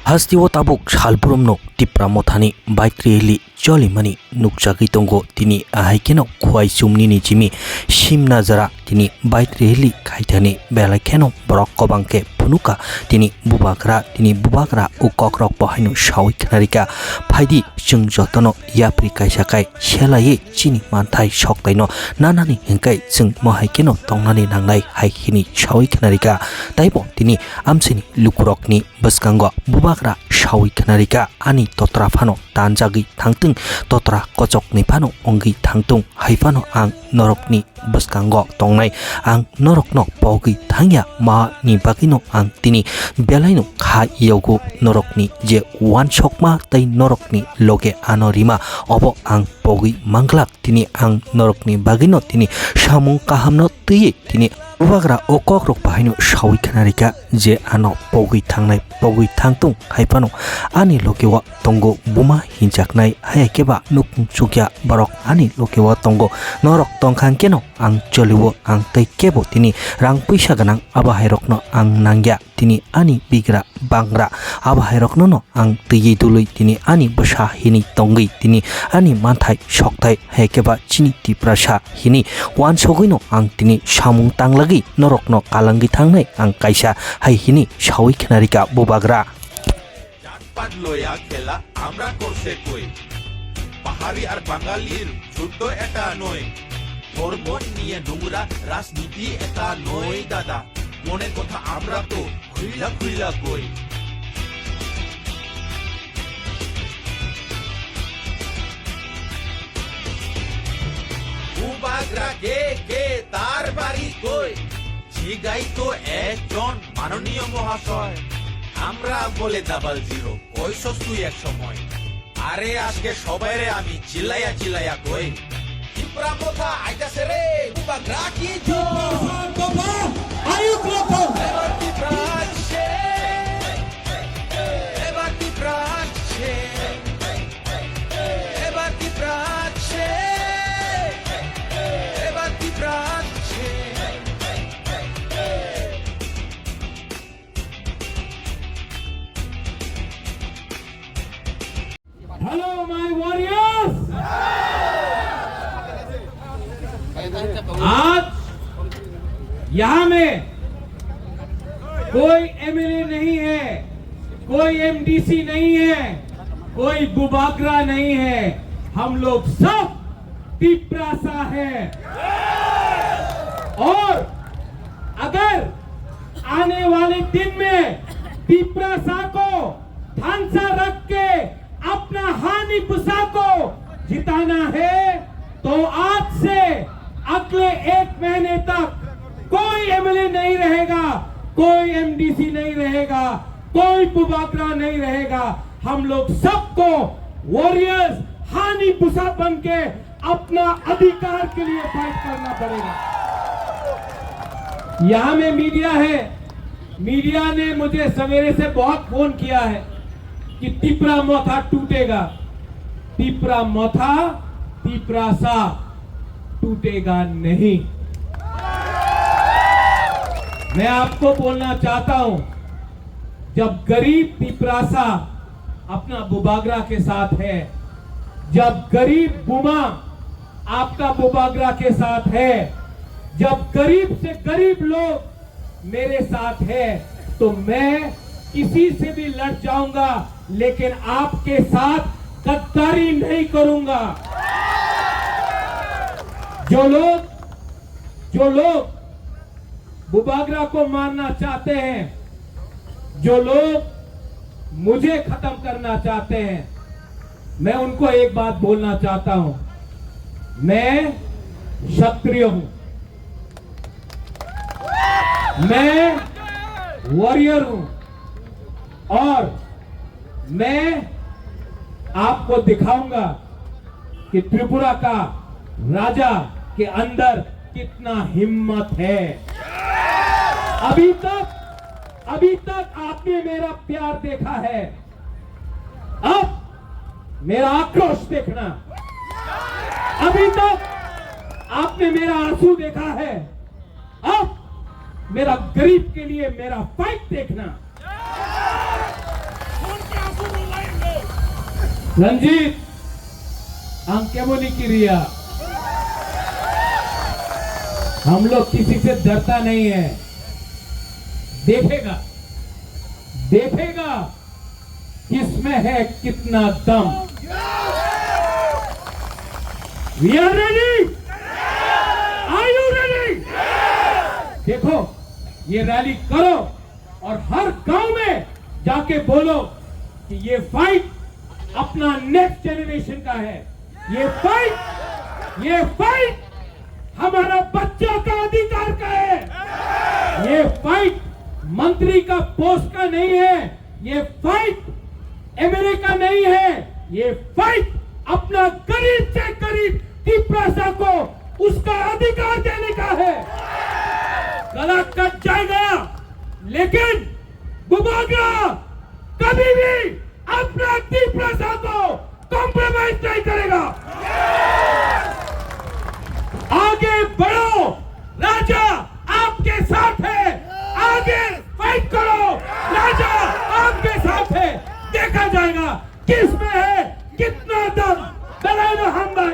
Hastiwo tabuk salbrumno tipra mothani baitrieli jolimani nukjagui tongo tini ahaikeno khuai sumnini jimi simna jara tini baitrieli khaithani belaikeno borok kobangke phunuka tini bubagra ukokrok bahainu sawi khnarika phaidi jung jotono yapri kaisakai selai chini manthai soktaino nanani hengkai jung mohaikeno tongnani nangnai haikini sawi khnarika taibo tini amsini lukurokni bwskango bubagra sawi khnarika ani totra phano tanjagi thangtung totra kocokni phano ongi thangtung haifano ang norokni bwskango tongnai ang norokno pogi thangya ma ni bagino ang tini belaino kha yogo norokni je wan sokma tai norokni loge anorima obo ang pogi manglak tini ang norokni bagino tini samung kahamno tui tini bubagra okokrok bahaino sawi khnarika je ano pogi thangnai pogi thangtung haifano ani logewa tongo buma hinjaknai hayakeba nukung chukya borok ani logewa tongo norok tongkhangkeno ang choliwo ang tei kebo tini rang puisa ganang abahairokno ang nangya tini ani bigra bangra abahairokno no ang tui dului tini ani basa hini tongi tini ani manthai soktai hayakeba chini tiprasa hini wan soguino ang tini samung tanglagi norokno kalangi thangnai ang kaisa hai hini sawi khnarika bubagra জাতপাত লয়া খেলা আমরা করছে কই পাহাড়ি আর বাঙালির যুদ্ধ এটা নয় ধর্ম নিয়ে নোংরা রাজনীতি এটা নয় দাদা মনের কথা আমরা তো খুইলা খুইলা কই বুবাগ্রা কে তার বাড়ি কই জিগাই তো একজন মাননীয় মহাশয় আমরা বলে ডাবল জিরো ওই সস্তুই এক সময় আরে আজকে সবাইরে আমি চিল্লাইয়া কই ত্রিপুরা কথা আইতাছে রে বুবাগ্রা কি আয়ুক লোক এবার ত্রিপুরা আসছে এবার ত্রিপুরা আসছে এবার ত্রিপুরা আসছে এবার ত্রিপুরা আসছে Hello, my warriors! आज यहाँ में कोई एमएलए नहीं है, कोई एमडीसी नहीं है, कोई बुबागरा नहीं है, हम लोग सब तिपरासा है। और अगर आने वाले दिन में तिपरासा को ध्यान रख के अपना हानि पुसा को जिताना है तो आज से अगले 1 महीने तक कोई एमएलए नहीं रहेगा, कोई एमडीसी नहीं रहेगा, कोई बुबागरा नहीं रहेगा। हम लोग सबको वॉरियर्स हानि पुसा बन के अपना अधिकार के लिए फाइट करना पड़ेगा। यहां में मीडिया है, मीडिया ने मुझे सवेरे से बहुत फोन किया है कि तिपरा मोथा टूटेगा। तिपरा मोथा तिपरासा टूटेगा नहीं। मैं आपको बोलना चाहता हूं, जब गरीब तिपरासा अपना बुबागरा के साथ है, जब गरीब बुमा आपका बुबागरा के साथ है, जब गरीब से गरीब लोग मेरे साथ है, तो मैं किसी से भी लड़ जाऊंगा, लेकिन आपके साथ गद्दारी नहीं करूंगा। जो लोग बुबागरा को मारना चाहते हैं, जो लोग मुझे खत्म करना चाहते हैं, मैं उनको एक बात बोलना चाहता हूं, मैं क्षत्रिय हूं, मैं वॉरियर हूं और मैं आपको दिखाऊंगा कि त्रिपुरा का राजा के अंदर कितना हिम्मत है। अभी तक आपने मेरा प्यार देखा है, अब मेरा आक्रोश देखना। अभी तक आपने मेरा आंसू देखा है, अब मेरा गरीब के लिए मेरा फाइट देखना। रंजीत अंके बोली की रिया, हम लोग किसी से डरता नहीं है। देखेगा देखेगा किसमें है कितना दम। We are ready, are you ready? देखो ये रैली करो और हर गांव में जाके बोलो कि ये फाइट अपना नेक्स्ट जनरेशन का है। ये फाइट हमारा बच्चों का अधिकार का है। ये फाइट मंत्री का पोस्ट का नहीं है। ये फाइट एमएलए का नहीं है। ये फाइट अपना गरीब से गरीब तिपरासा को उसका अधिकार देने का है। गला कट जाएगा लेकिन बुबागरा कभी भी अपना तिपरासा को कॉम्प्रोमाइज नहीं करेगा। आगे बढ़ो, राजा आपके साथ है। आगे फाइट करो, राजा आपके साथ है। देखा जाएगा किसमें है कितना दम। दलाइनो हम भाई